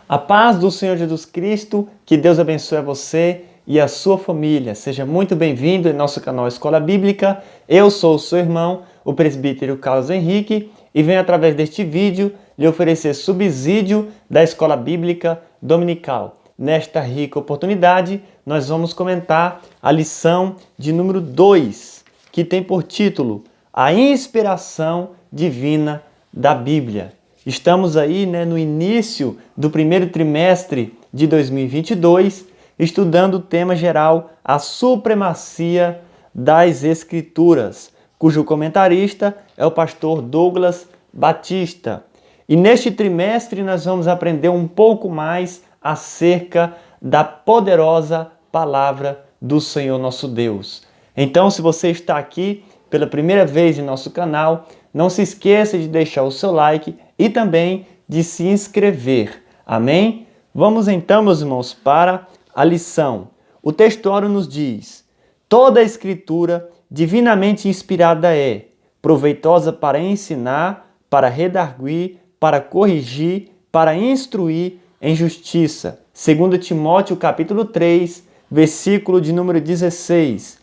A paz do Senhor Jesus Cristo, que Deus abençoe a você e a sua família. Seja muito bem-vindo em nosso canal Escola Bíblica. Eu sou o seu irmão, o presbítero Carlos Henrique, e venho através deste vídeo lhe oferecer subsídio da Escola Bíblica Dominical. Nesta rica oportunidade, nós vamos comentar a lição de número 2, que tem por título A Inspiração Divina da Bíblia. Estamos aí no início do primeiro trimestre de 2022, estudando o tema geral A Supremacia das Escrituras, cujo comentarista é o pastor Douglas Batista. E neste trimestre nós vamos aprender um pouco mais acerca da poderosa palavra do Senhor nosso Deus. Então, se você está aqui pela primeira vez em nosso canal, não se esqueça de deixar o seu like e também de se inscrever. Amém? Vamos então, meus irmãos, para a lição. O textuário nos diz: toda a escritura divinamente inspirada é proveitosa para ensinar, para redarguir, para corrigir, para instruir em justiça. 2 Timóteo capítulo 3, versículo de número 16.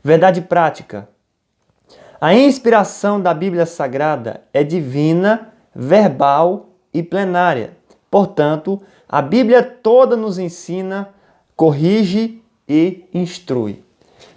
Verdade prática. A inspiração da Bíblia Sagrada é divina, verbal e plenária. Portanto, a Bíblia toda nos ensina, corrige e instrui.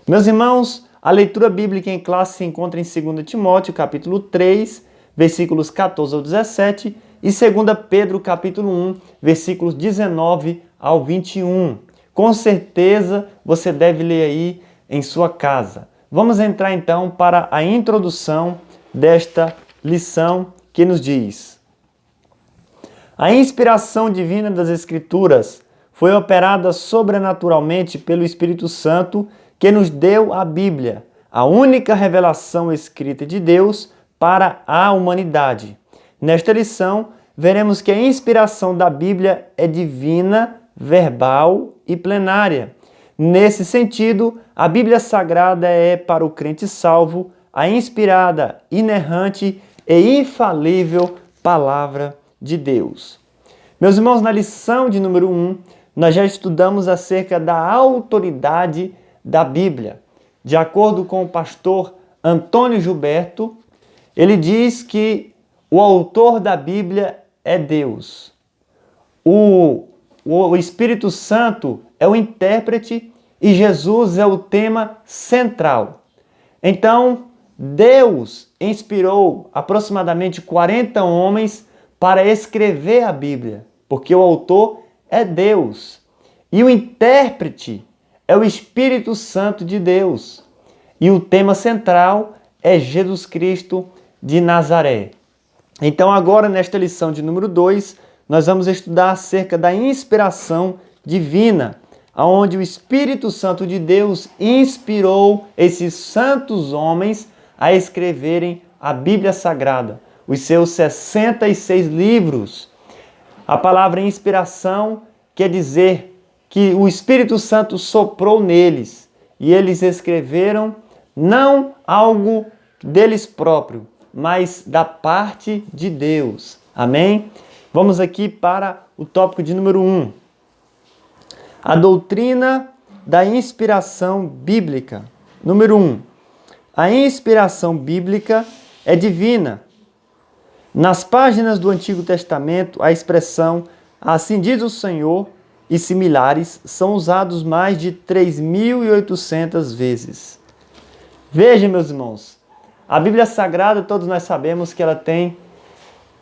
Meus irmãos, a leitura bíblica em classe se encontra em 2 Timóteo, capítulo 3, versículos 14 ao 17, e 2 Pedro, capítulo 1, versículos 19 ao 21. Com certeza, você deve ler aí em sua casa. Vamos entrar então para a introdução desta lição que nos diz: a inspiração divina das Escrituras foi operada sobrenaturalmente pelo Espírito Santo que nos deu a Bíblia, a única revelação escrita de Deus para a humanidade. Nesta lição, veremos que a inspiração da Bíblia é divina, verbal e plenária. Nesse sentido, a Bíblia Sagrada é, para o crente salvo, a inspirada, inerrante e infalível Palavra de Deus. Meus irmãos, na lição de número 1, nós já estudamos acerca da autoridade da Bíblia. De acordo com o pastor Antônio Gilberto, ele diz que o autor da Bíblia é Deus. O Espírito Santo é o intérprete e Jesus é o tema central. Então, Deus inspirou aproximadamente 40 homens para escrever a Bíblia, porque o autor é Deus. E o intérprete é o Espírito Santo de Deus. E o tema central é Jesus Cristo de Nazaré. Então, agora, nesta lição de número 2, nós vamos estudar acerca da inspiração divina, onde o Espírito Santo de Deus inspirou esses santos homens a escreverem a Bíblia Sagrada, os seus 66 livros. A palavra inspiração quer dizer que o Espírito Santo soprou neles e eles escreveram não algo deles próprios, mas da parte de Deus. Amém? Vamos aqui para o tópico de número 1. A doutrina da inspiração bíblica. Número 1. A inspiração bíblica é divina. Nas páginas do Antigo Testamento, a expressão "assim diz o Senhor" e similares são usados mais de 3.800 vezes. Veja, meus irmãos, a Bíblia Sagrada, todos nós sabemos que ela tem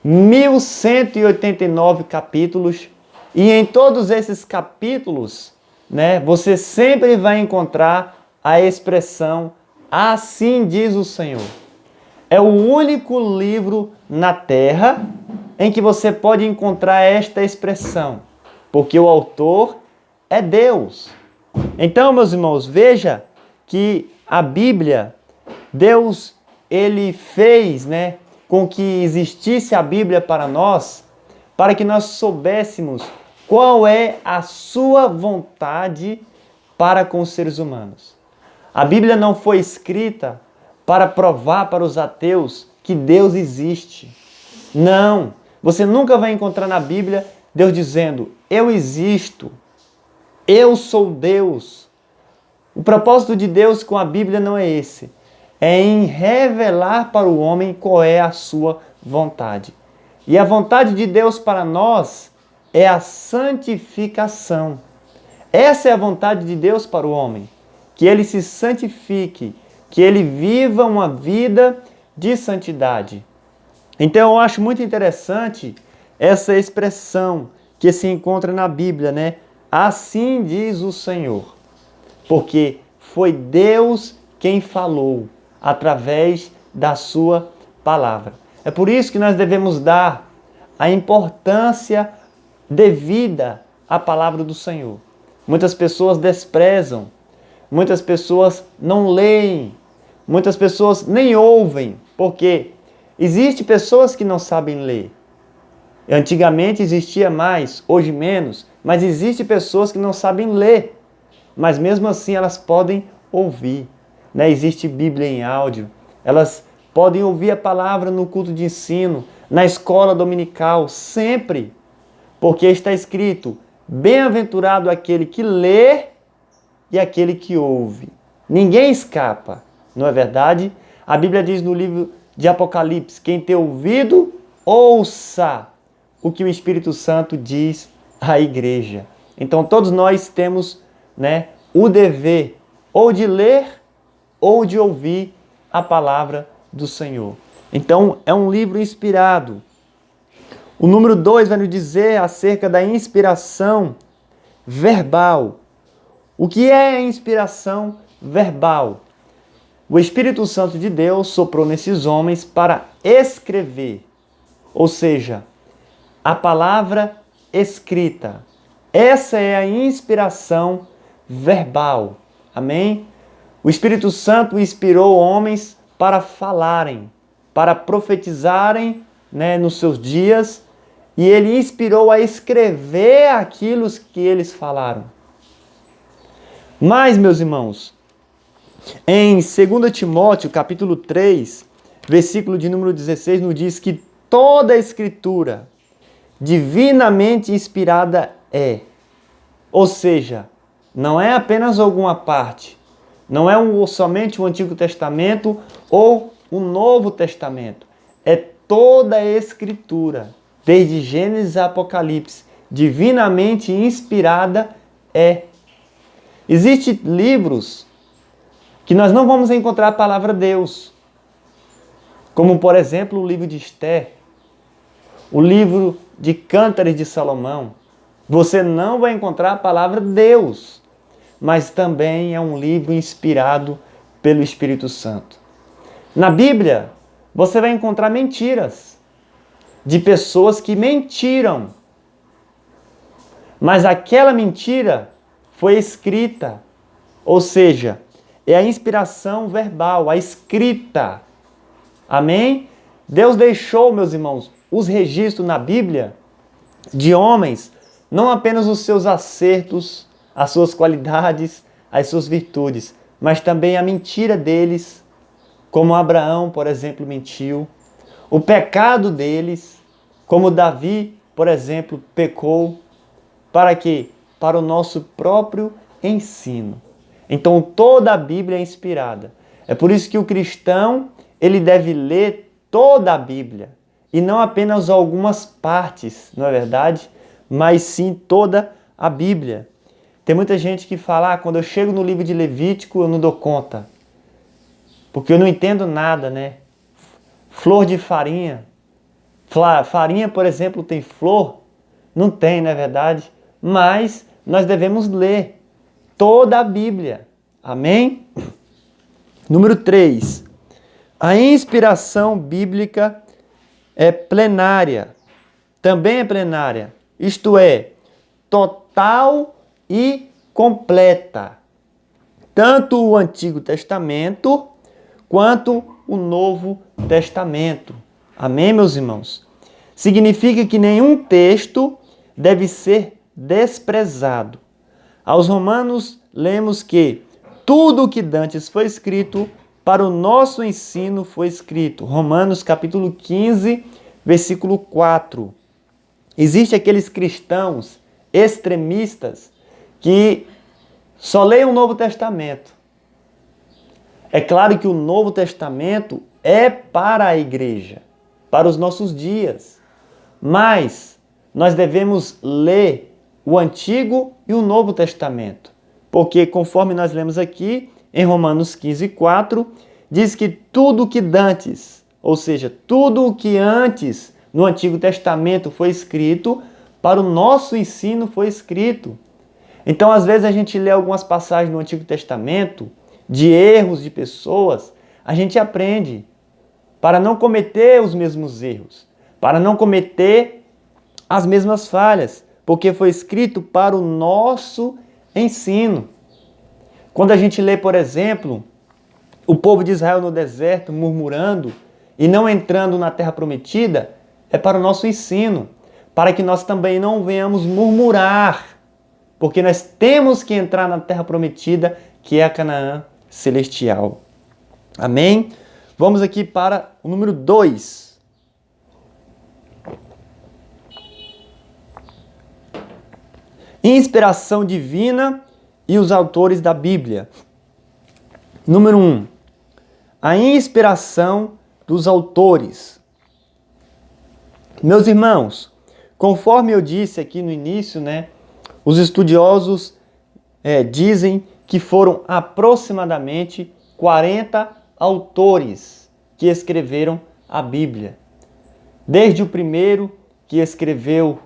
1.189 capítulos, e em todos esses capítulos, você sempre vai encontrar a expressão "assim diz o Senhor". É o único livro na Terra em que você pode encontrar esta expressão, porque o autor é Deus. Então, meus irmãos, veja que a Bíblia, Deus, ele fez, com que existisse a Bíblia para nós, para que nós soubéssemos qual é a sua vontade para com os seres humanos. A Bíblia não foi escrita para provar para os ateus que Deus existe. Não, você nunca vai encontrar na Bíblia Deus dizendo: eu existo, eu sou Deus. O propósito de Deus com a Bíblia não é esse. É em revelar para o homem qual é a sua vontade. E a vontade de Deus para nós é a santificação. Essa é a vontade de Deus para o homem. Que ele se santifique, que ele viva uma vida de santidade. Então eu acho muito interessante essa expressão que se encontra na Bíblia, né? Assim diz o Senhor. Porque foi Deus quem falou através da sua palavra. É por isso que nós devemos dar a importância devida à palavra do Senhor. Muitas pessoas desprezam, muitas pessoas não leem, muitas pessoas nem ouvem, porque existem pessoas que não sabem ler. Antigamente existia mais, hoje menos, mas existem pessoas que não sabem ler, mas mesmo assim elas podem ouvir. Existe Bíblia em áudio, elas podem ouvir a palavra no culto de ensino, na escola dominical, sempre, porque está escrito: bem-aventurado aquele que lê e aquele que ouve. Ninguém escapa, não é verdade? A Bíblia diz no livro de Apocalipse: quem tem ouvido, ouça o que o Espírito Santo diz à igreja. Então todos nós temos, o dever ou de ler ou de ouvir a palavra do Senhor. Então é um livro inspirado. O número 2 vai nos dizer acerca da inspiração verbal. O que é a inspiração verbal? O Espírito Santo de Deus soprou nesses homens para escrever, ou seja, a palavra escrita. Essa é a inspiração verbal. Amém? O Espírito Santo inspirou homens para falarem, para profetizarem, nos seus dias, e ele inspirou a escrever aquilo que eles falaram. Mas, meus irmãos, em 2 Timóteo, capítulo 3, versículo de número 16, nos diz que toda a Escritura divinamente inspirada é. Ou seja, não é apenas alguma parte, não é somente o Antigo Testamento ou o Novo Testamento. É toda a Escritura, desde Gênesis a Apocalipse, divinamente inspirada é. Existem livros que nós não vamos encontrar a palavra Deus, como por exemplo o livro de Esther, o livro de Cântares de Salomão. Você não vai encontrar a palavra Deus, mas também é um livro inspirado pelo Espírito Santo. Na Bíblia, você vai encontrar mentiras de pessoas que mentiram, mas aquela mentira foi escrita, ou seja, é a inspiração verbal, a escrita. Amém? Deus deixou, meus irmãos, os registros na Bíblia de homens, não apenas os seus acertos, as suas qualidades, as suas virtudes, mas também a mentira deles, como Abraão, por exemplo, mentiu, o pecado deles, como Davi, por exemplo, pecou. Para quê? Para o nosso próprio ensino. Então toda a Bíblia é inspirada. É por isso que o cristão, ele deve ler toda a Bíblia, e não apenas algumas partes, não é verdade? Mas sim toda a Bíblia. Tem muita gente que fala: quando eu chego no livro de Levítico eu não dou conta, porque eu não entendo nada, Flor de farinha. Farinha, por exemplo, tem flor? Não tem, não é verdade? Mas nós devemos ler toda a Bíblia. Amém? Número 3. A inspiração bíblica é plenária. Também é plenária. Isto é, total e completa. Tanto o Antigo Testamento quanto o Novo Testamento. Amém, meus irmãos? Significa que nenhum texto deve ser desprezado. Aos Romanos, lemos que tudo o que dantes foi escrito, para o nosso ensino foi escrito. Romanos capítulo 15, versículo 4. Existem aqueles cristãos extremistas que só leem o Novo Testamento. É claro que o Novo Testamento é para a igreja, para os nossos dias. Mas nós devemos ler o Antigo e o Novo Testamento. Porque, conforme nós lemos aqui, em Romanos 15:4, diz que tudo o que dantes, ou seja, tudo o que antes no Antigo Testamento foi escrito, para o nosso ensino foi escrito. Então, às vezes, a gente lê algumas passagens no Antigo Testamento, de erros de pessoas, a gente aprende para não cometer os mesmos erros, para não cometer as mesmas falhas, porque foi escrito para o nosso ensino. Quando a gente lê, por exemplo, o povo de Israel no deserto murmurando e não entrando na terra prometida, é para o nosso ensino, para que nós também não venhamos murmurar, porque nós temos que entrar na terra prometida, que é a Canaã celestial. Amém? Vamos aqui para o número 2. Inspiração divina e os autores da Bíblia. Número 1. A inspiração dos autores. Meus irmãos, conforme eu disse aqui no início, os estudiosos dizem que foram aproximadamente 40 autores que escreveram a Bíblia. Desde o primeiro que escreveu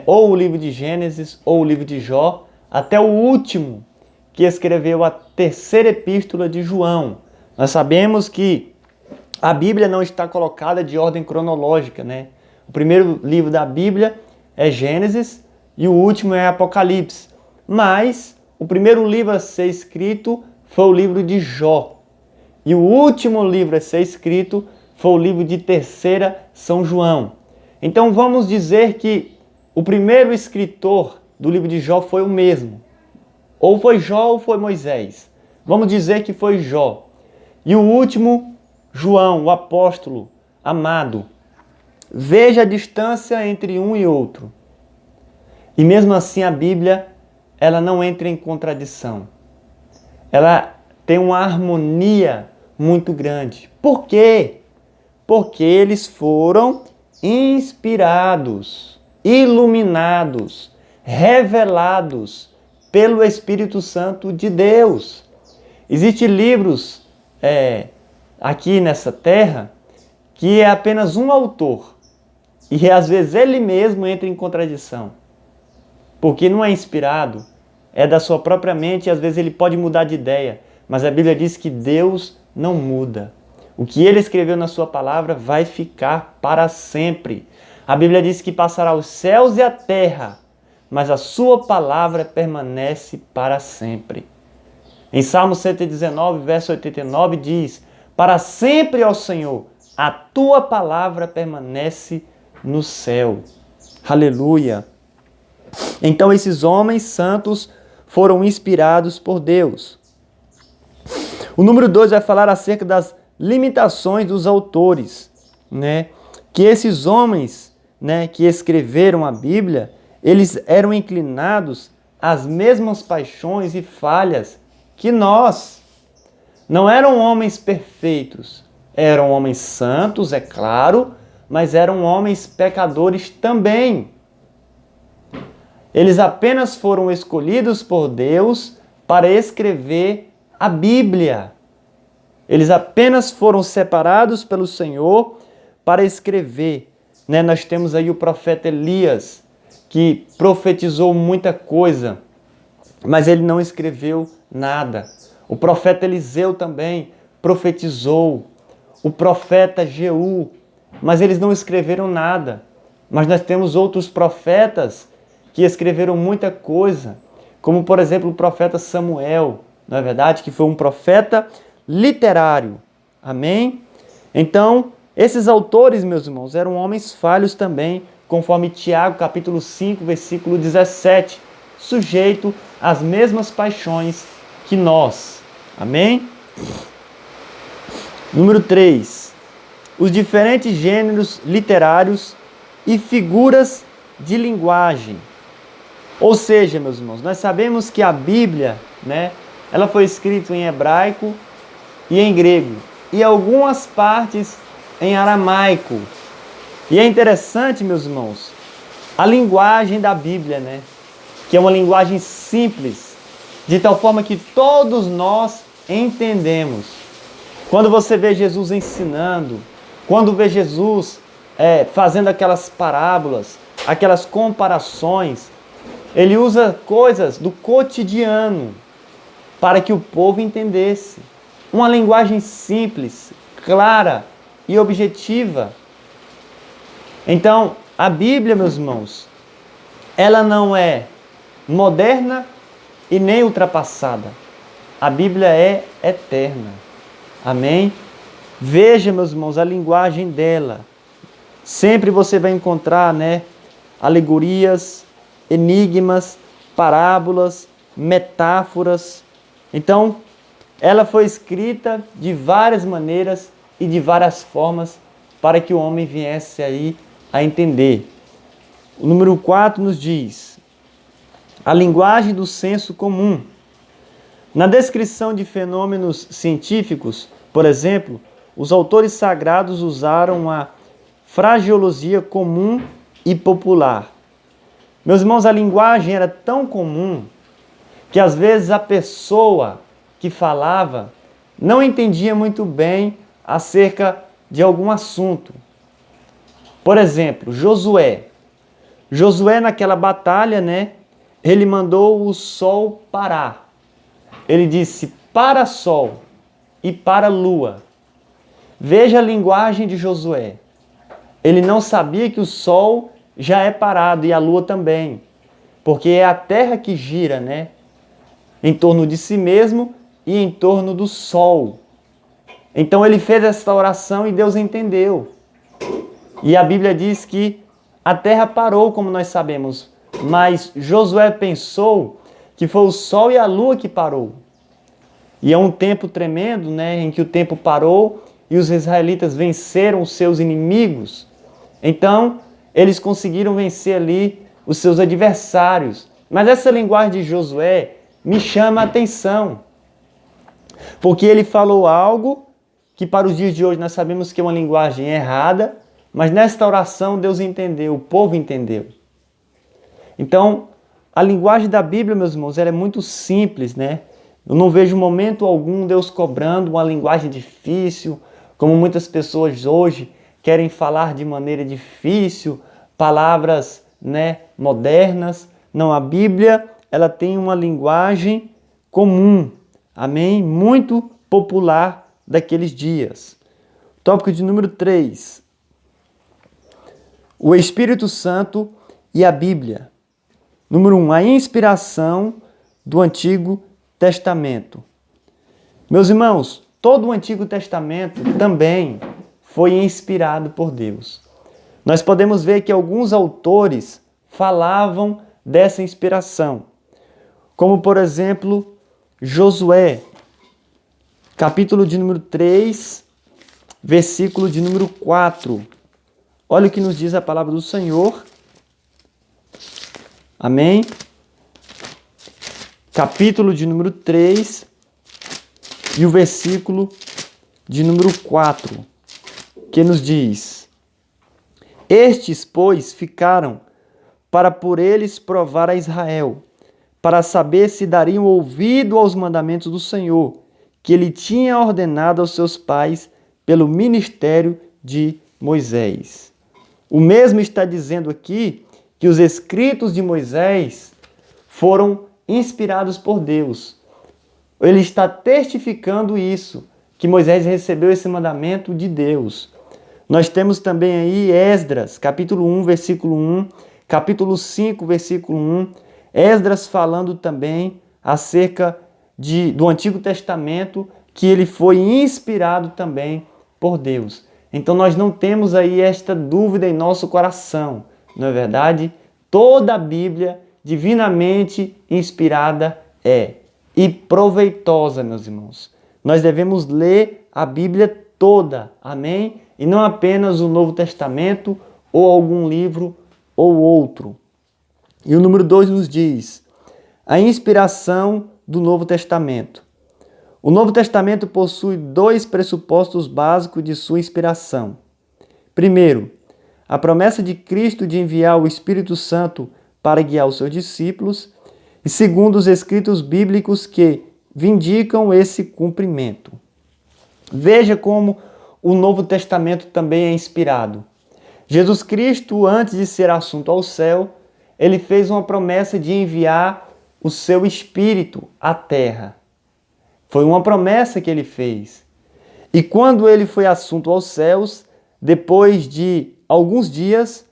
ou o livro de Gênesis ou o livro de Jó, até o último que escreveu a terceira epístola de João. Nós sabemos que a Bíblia não está colocada de ordem cronológica, O primeiro livro da Bíblia é Gênesis e o último é Apocalipse. Mas o primeiro livro a ser escrito foi o livro de Jó. E o último livro a ser escrito foi o livro de terceira São João. Então vamos dizer que o primeiro escritor do livro de Jó foi o mesmo. Ou foi Jó ou foi Moisés. Vamos dizer que foi Jó. E o último, João, o apóstolo amado. Veja a distância entre um e outro. E mesmo assim a Bíblia, ela não entra em contradição. Ela tem uma harmonia muito grande. Por quê? Porque eles foram inspirados, iluminados, revelados pelo Espírito Santo de Deus. Existem livros aqui nessa terra que é apenas um autor e às vezes ele mesmo entra em contradição, porque não é inspirado, é da sua própria mente e às vezes ele pode mudar de ideia, mas a Bíblia diz que Deus não muda. O que ele escreveu na sua palavra vai ficar para sempre. A Bíblia diz que passará os céus e a terra, mas a sua palavra permanece para sempre. Em Salmo 119, verso 89 diz: para sempre, ó Senhor, a tua palavra permanece no céu. Aleluia! Então esses homens santos foram inspirados por Deus. O número 2 vai falar acerca das limitações dos autores, Que esses homens, que escreveram a Bíblia, eles eram inclinados às mesmas paixões e falhas que nós. Não eram homens perfeitos, eram homens santos, é claro, mas eram homens pecadores também. Eles apenas foram escolhidos por Deus para escrever a Bíblia. Eles apenas foram separados pelo Senhor para escrever. Nós temos aí o profeta Elias, que profetizou muita coisa, mas ele não escreveu nada. O profeta Eliseu também profetizou. O profeta Jeú, mas eles não escreveram nada. Mas nós temos outros profetas que escreveram muita coisa, como por exemplo o profeta Samuel, não é verdade? Que foi um profeta literário. Amém? Então, esses autores, meus irmãos, eram homens falhos também, conforme Tiago, capítulo 5, versículo 17, sujeito às mesmas paixões que nós. Amém? Número 3. Os diferentes gêneros literários e figuras de linguagem. Ou seja, meus irmãos, nós sabemos que a Bíblia, né, ela foi escrita em hebraico e em grego, e algumas partes em aramaico. E é interessante, meus irmãos, a linguagem da Bíblia, né, que é uma linguagem simples, de tal forma que todos nós entendemos. Quando você vê Jesus ensinando, quando vê Jesus fazendo aquelas parábolas, aquelas comparações, ele usa coisas do cotidiano para que o povo entendesse. Uma linguagem simples, clara e objetiva. Então, a Bíblia, meus irmãos, ela não é moderna e nem ultrapassada. A Bíblia é eterna. Amém? Veja, meus irmãos, a linguagem dela. Sempre você vai encontrar, né, alegorias, enigmas, parábolas, metáforas. Então, ela foi escrita de várias maneiras e de várias formas para que o homem viesse aí a entender. O número 4 nos diz: a linguagem do senso comum. Na descrição de fenômenos científicos, por exemplo, os autores sagrados usaram a fraseologia comum e popular. Meus irmãos, a linguagem era tão comum que às vezes a pessoa que falava não entendia muito bem acerca de algum assunto. Por exemplo, Josué. Josué naquela batalha, né, ele mandou o sol parar. Ele disse: para sol e para lua. Veja a linguagem de Josué. Ele não sabia que o sol já é parado e a lua também, porque é a terra que gira, né, em torno de si mesmo e em torno do sol. Então ele fez essa oração e Deus entendeu. E a Bíblia diz que a terra parou, como nós sabemos, mas Josué pensou que foi o sol e a lua que parou. E é um tempo tremendo, né, em que o tempo parou e os israelitas venceram os seus inimigos. Então, eles conseguiram vencer ali os seus adversários. Mas essa linguagem de Josué me chama a atenção, porque ele falou algo que para os dias de hoje nós sabemos que é uma linguagem errada, mas nesta oração Deus entendeu, o povo entendeu. Então, a linguagem da Bíblia, meus irmãos, ela é muito simples, né? Eu não vejo momento algum Deus cobrando uma linguagem difícil, como muitas pessoas hoje querem falar de maneira difícil, palavras, né, modernas. Não, a Bíblia, ela tem uma linguagem comum, amém? Muito popular daqueles dias. Tópico de número 3. O Espírito Santo e a Bíblia. Número 1. A inspiração do Antigo Testamento. Meus irmãos, todo o Antigo Testamento também foi inspirado por Deus. Nós podemos ver que alguns autores falavam dessa inspiração, como por exemplo, Josué, capítulo de número 3, versículo de número 4. Olha o que nos diz a palavra do Senhor. Amém? Capítulo de número 3 e o versículo de número 4, que nos diz: estes, pois, ficaram para por eles provar a Israel, para saber se dariam ouvido aos mandamentos do Senhor, que ele tinha ordenado aos seus pais pelo ministério de Moisés. O mesmo está dizendo aqui que os escritos de Moisés foram inspirados por Deus. Ele está testificando isso, que Moisés recebeu esse mandamento de Deus. Nós temos também aí Esdras, capítulo 1, versículo 1, capítulo 5, versículo 1, Esdras falando também acerca do Antigo Testamento, que ele foi inspirado também por Deus. Então nós não temos aí esta dúvida em nosso coração, não é verdade? Toda a Bíblia divinamente inspirada é e proveitosa, meus irmãos. Nós devemos ler a Bíblia toda, amém? E não apenas o Novo Testamento ou algum livro ou outro. E o número 2 nos diz a inspiração do Novo Testamento. O Novo Testamento possui 2 pressupostos básicos de sua inspiração. Primeiro, a promessa de Cristo de enviar o Espírito Santo para guiar os seus discípulos. E segundo, os escritos bíblicos que vindicam esse cumprimento. Veja como o Novo Testamento também é inspirado. Jesus Cristo, antes de ser assunto ao céu, ele fez uma promessa de enviar o seu Espírito à terra. Foi uma promessa que ele fez. E quando ele foi assunto aos céus, depois de alguns dias,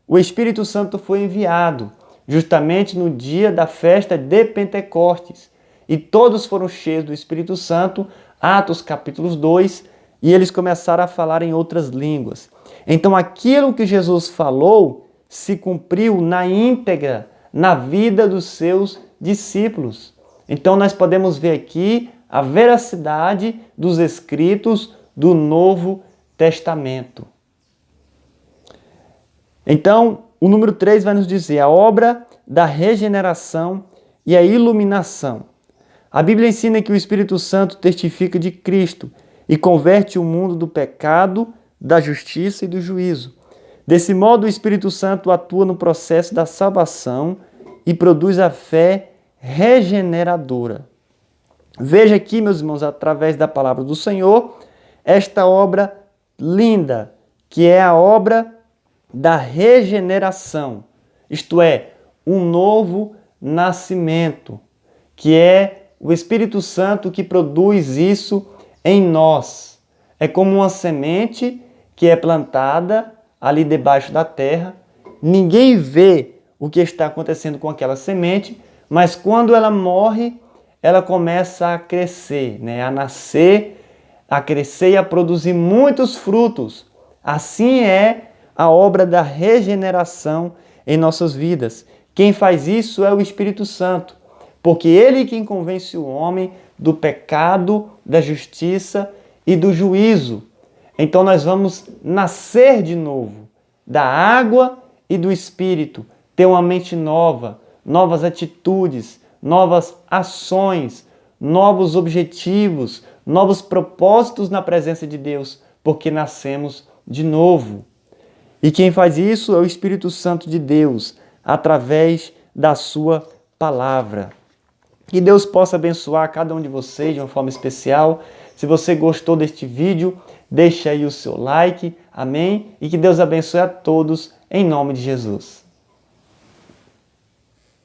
o Espírito Santo foi enviado, justamente no dia da festa de Pentecostes. E todos foram cheios do Espírito Santo, Atos capítulo 2, e eles começaram a falar em outras línguas. Então aquilo que Jesus falou se cumpriu na íntegra, na vida dos seus discípulos. Então nós podemos ver aqui a veracidade dos escritos do Novo Testamento. Então, o número 3 vai nos dizer a obra da regeneração e a iluminação. A Bíblia ensina que o Espírito Santo testifica de Cristo e converte o mundo do pecado, da justiça e do juízo. Desse modo, o Espírito Santo atua no processo da salvação e produz a fé regeneradora. Veja aqui, meus irmãos, através da palavra do Senhor, esta obra linda, que é a obra da regeneração, isto é, um novo nascimento, que é o Espírito Santo que produz isso em nós. É como uma semente que é plantada ali debaixo da terra, ninguém vê o que está acontecendo com aquela semente, mas quando ela morre, ela começa a crescer, a nascer, a crescer e a produzir muitos frutos. Assim é a obra da regeneração em nossas vidas. Quem faz isso é o Espírito Santo, porque ele é quem convence o homem do pecado, da justiça e do juízo. Então nós vamos nascer de novo, da água e do Espírito, ter uma mente nova, novas atitudes, novas ações, novos objetivos, novos propósitos na presença de Deus, porque nascemos de novo. E quem faz isso é o Espírito Santo de Deus, através da sua palavra. Que Deus possa abençoar cada um de vocês de uma forma especial. Se você gostou deste vídeo, deixa aí o seu like, amém? E que Deus abençoe a todos, em nome de Jesus.